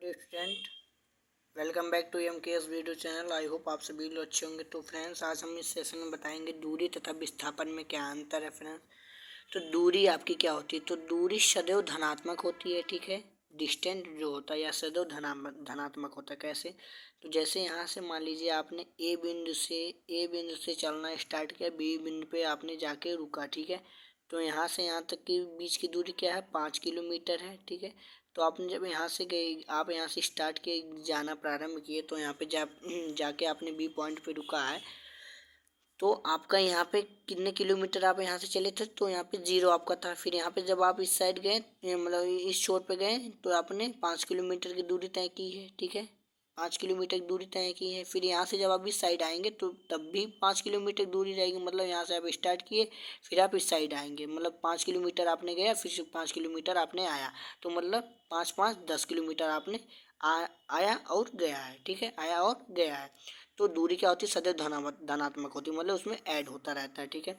Student, welcome back to MKS video channel. I hope आप सभी लोग अच्छे होंगे। तो फ्रेंड्स, आज हम इस सेशन में बताएंगे दूरी तथा विस्थापन में क्या अंतर है। फ्रेंड्स, तो दूरी आपकी क्या होती है? तो दूरी सदैव धनात्मक होती है, ठीक है। डिस्टेंस जो होता है या सदैव धनात्मक होता है। कैसे? तो जैसे यहाँ से मान लीजिए आपने ए बिंदु से चलना स्टार्ट किया, बी बिंदु पे आपने जाके रुका, ठीक है। तो यहाँ से यहाँ तक की बीच की दूरी क्या है? 5 किलोमीटर है, ठीक है। तो आपने जब यहाँ से गए, आप यहाँ से स्टार्ट किए, जाना प्रारंभ किए, तो यहाँ पे जाके आपने बी पॉइंट पे रुका है। तो आपका यहाँ पे कितने किलोमीटर आप यहाँ से चले थे? तो यहाँ पे 0 आपका था। फिर यहाँ पे जब आप इस साइड गए, मतलब इस छोर पे गए, तो आपने 5 किलोमीटर की दूरी तय की है, ठीक है। 5 किलोमीटर की दूरी तय की है। फिर यहाँ से जब आप इस साइड आएंगे तो तब भी 5 किलोमीटर दूरी रहेगी। मतलब यहाँ से आप स्टार्ट किए, फिर आप इस साइड आएंगे, मतलब 5 किलोमीटर आपने गया, फिर से 5 किलोमीटर आपने आया। तो मतलब 5 5 10 किलोमीटर आपने आया और गया है, ठीक है। आया और गया है। तो दूरी क्या होती है? सदैव धनात्मक होती है, मतलब उसमें ऐड होता रहता है, ठीक है।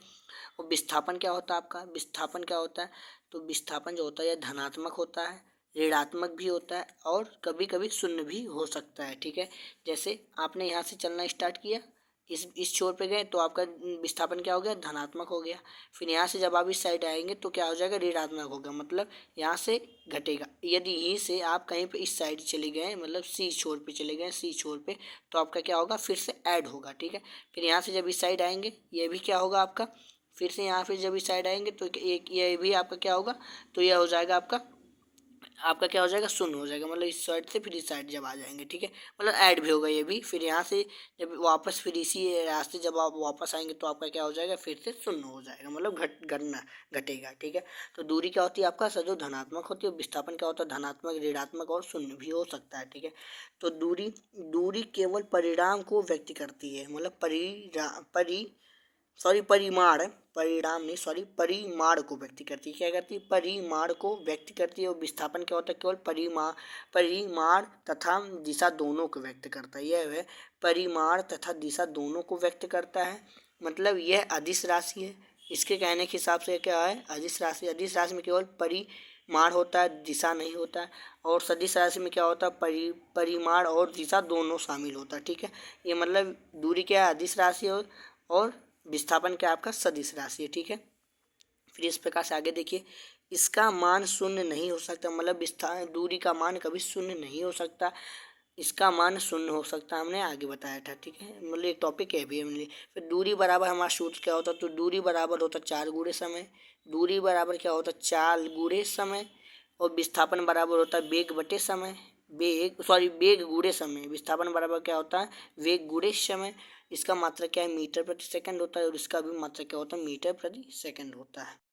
और विस्थापन क्या होता है आपका? विस्थापन क्या होता है? तो विस्थापन जो होता है यह धनात्मक होता है, ऋणात्मक भी होता है और कभी कभी शून्य भी हो सकता है, ठीक है। जैसे आपने यहाँ से चलना स्टार्ट किया, इस छोर पे गए, तो आपका विस्थापन क्या हो गया? धनात्मक हो गया। फिर यहाँ से जब आप इस साइड आएंगे तो क्या हो जाएगा? ऋणात्मक होगा, मतलब यहाँ से घटेगा। यदि यहीं से आप कहीं पे इस साइड चले गए, मतलब सी छोर पे चले गए, सी छोर पे, तो आपका क्या होगा? फिर से ऐड होगा, ठीक है। फिर यहाँ से जब इस साइड आएंगे, ये भी क्या होगा आपका? फिर से यहाँ पे जब इस साइड आएंगे तो एक ये भी आपका क्या होगा? तो यह हो जाएगा आपका क्या हो जाएगा? शून्य हो जाएगा। मतलब इस साइड से फिर इस साइड जब आ जाएंगे, ठीक है, मतलब ऐड भी होगा ये भी। फिर यहाँ से जब वापस फिर इसी रास्ते जब आप वापस आएंगे तो आपका क्या हो जाएगा? फिर से शून्य हो जाएगा, मतलब घटेगा, ठीक है। तो दूरी क्या होती है आपका? सदैव धनात्मक होती है। विस्थापन क्या होता है? धनात्मक, ऋणात्मक और शून्य भी हो सकता है, ठीक है। तो दूरी केवल परिणाम को व्यक्त करती है, मतलब परिमाण, परिणाम नहीं, सॉरी, परिमाण को व्यक्त करती है। क्या करती है? परिमाण को व्यक्त करती है। और विस्थापन क्या होता है? केवल परिमाण तथा दिशा दोनों को व्यक्त करता है। यह है परिमाण तथा दिशा दोनों को व्यक्त करता है। मतलब यह अदिश राशि है। इसके कहने के हिसाब से क्या है? अदिश राशि। अदिश राशि में केवल परिमाण होता है, दिशा नहीं होता है। और सदिश राशि में क्या होता है? परिमाण और दिशा दोनों शामिल होता है, ठीक है। ये मतलब दूरी क्या है? अदिश राशि और विस्थापन क्या आपका? सदिश राशि है, ठीक है। फिर इस प्रकार से आगे देखिए, इसका मान शून्य नहीं हो सकता, मतलब दूरी का मान कभी शून्य नहीं हो सकता। इसका मान शून्य हो सकता, हमने आगे बताया था, ठीक है। मतलब एक टॉपिक है भी हमने। फिर दूरी बराबर हमारा सूत्र क्या होता है? तो दूरी बराबर होता है 4 गुणे समय। दूरी बराबर क्या होता है? 4 गुणे समय। और विस्थापन बराबर होता है वेग बटे समय। वेग गुणे समय। विस्थापन बराबर क्या होता है? वेग गुणे समय। इसका मात्रा क्या है? मीटर प्रति सेकंड होता है। और इसका भी मात्रा क्या होता है? मीटर प्रति सेकंड होता है।